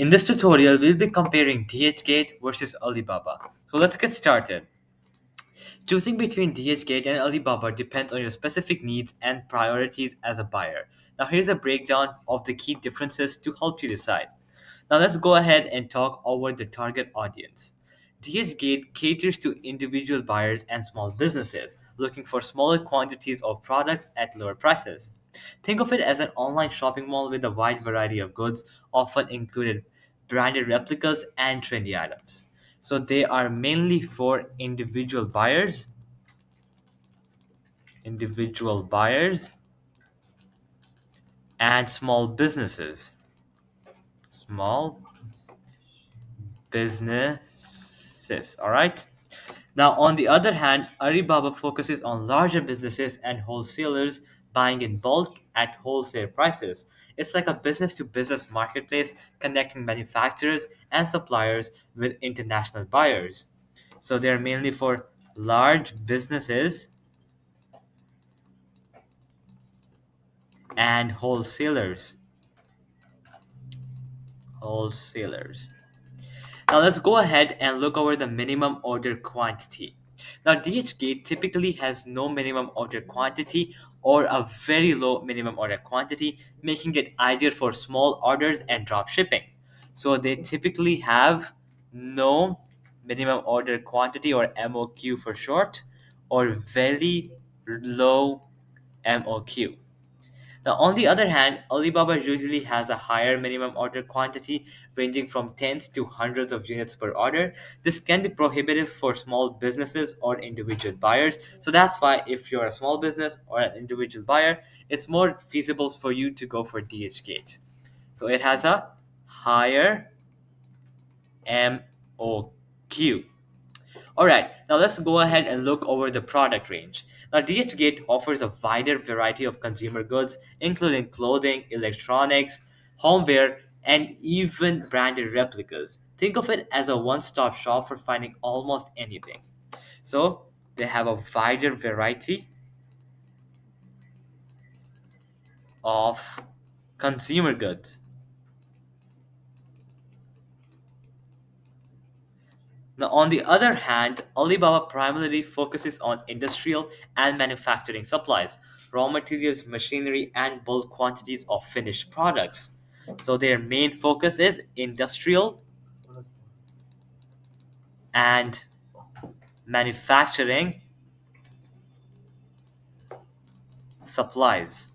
In this tutorial, we'll be comparing DHgate versus Alibaba. So let's get started. Choosing between DHgate and Alibaba depends on your specific needs and priorities as a buyer. Now here's a breakdown of the key differences to help you decide. Now let's go ahead and talk over the target audience. DHgate caters to individual buyers and small businesses looking for smaller quantities of products at lower prices. Think of it as an online shopping mall with a wide variety of goods, often included branded replicas and trendy items. So they are mainly for individual buyers and small businesses. Small businesses, all right? Now, on the other hand, Alibaba focuses on larger businesses and wholesalers buying in bulk at wholesale prices. It's like a business to business marketplace connecting manufacturers and suppliers with international buyers. So they're mainly for large businesses and wholesalers. Wholesalers. Now let's go ahead and look over the minimum order quantity. Now DHgate typically has no minimum order quantity or a very low minimum order quantity, making it ideal for small orders and drop shipping. So they typically have no minimum order quantity or MOQ for short, or very low MOQ. Now, on the other hand, Alibaba usually has a higher minimum order quantity, ranging from tens to hundreds of units per order. This can be prohibitive for small businesses or individual buyers. So that's why if you're a small business or an individual buyer, it's more feasible for you to go for DHgate. So it has a higher MOQ. Alright, now let's go ahead and look over the product range. Now, DHgate offers a wider variety of consumer goods, including clothing, electronics, homeware, and even branded replicas. Think of it as a one stop shop for finding almost anything. So, they have a wider variety of consumer goods. Now, on the other hand, Alibaba primarily focuses on industrial and manufacturing supplies, raw materials, machinery, and bulk quantities of finished products. So, their main focus is industrial and manufacturing supplies.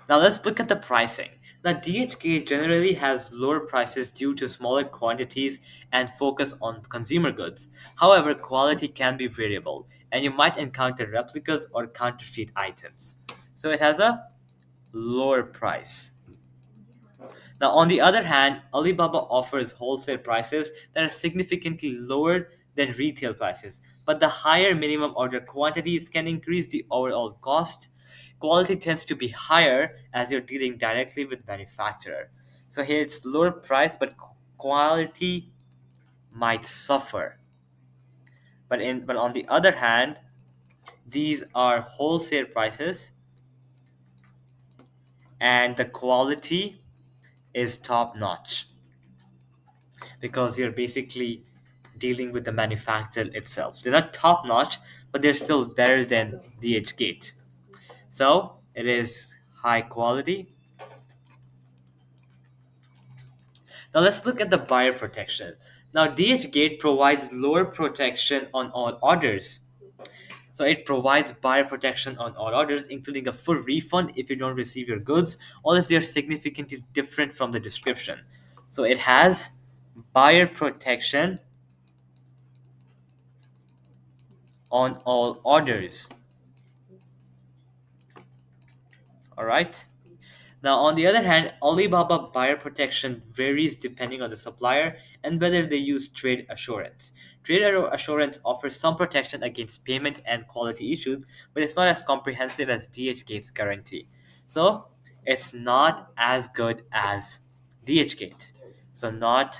Now let's look at the pricing. Now DHgate generally has lower prices due to smaller quantities and focus on consumer goods. However, quality can be variable and you might encounter replicas or counterfeit items. So it has a lower price. Now, on the other hand, Alibaba offers wholesale prices that are significantly lower than retail prices, but the higher minimum order quantities can increase the overall cost. Quality tends to be higher as you're dealing directly with manufacturer. So here it's lower price, but quality might suffer. But on the other hand, these are wholesale prices, and the quality is top notch, because you're basically dealing with the manufacturer itself. They're not top notch, but they're still better than DHgate. So it is high quality. Now let's look at the buyer protection. Now DHgate provides lower protection on all orders. So it provides buyer protection on all orders, including a full refund if you don't receive your goods or if they're significantly different from the description. So it has buyer protection on all orders. All right. Now, on the other hand, Alibaba buyer protection varies depending on the supplier and whether they use trade assurance. Assurance offers some protection against payment and quality issues, but it's not as comprehensive as DHgate's guarantee. So, it's not as good as DHgate. So, not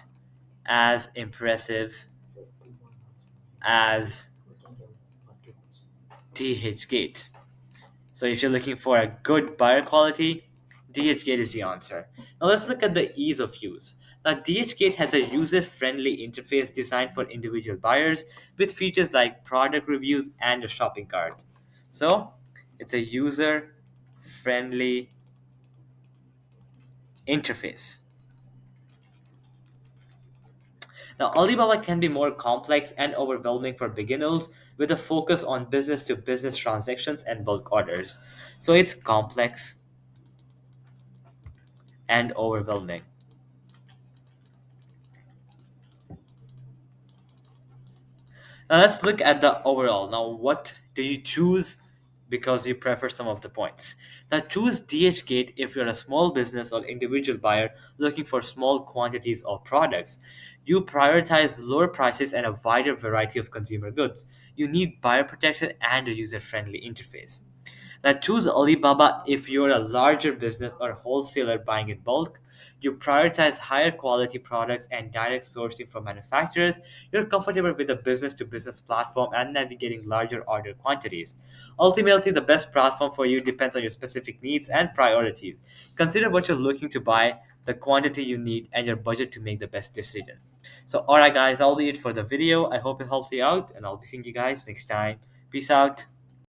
as impressive as DHgate. So, if you're looking for a good buyer quality, DHgate is the answer. Now let's look at the ease of use. Now DHgate has a user-friendly interface designed for individual buyers with features like product reviews and a shopping cart. So it's a user-friendly interface. Now Alibaba can be more complex and overwhelming for beginners with a focus on business-to-business transactions and bulk orders. So it's complex and overwhelming. Now let's look at the overall. Now, what do you choose because you prefer some of the points? Now, choose DHgate if you're a small business or individual buyer looking for small quantities of products. You prioritize lower prices and a wider variety of consumer goods. You need buyer protection and a user friendly interface. Now, choose Alibaba if you're a larger business or wholesaler buying in bulk. You prioritize higher quality products and direct sourcing from manufacturers. You're comfortable with a business to business platform and navigating larger order quantities. Ultimately, the best platform for you depends on your specific needs and priorities. Consider what you're looking to buy, the quantity you need, and your budget to make the best decision. So, alright, guys, that'll be it for the video. I hope it helps you out, and I'll be seeing you guys next time. Peace out.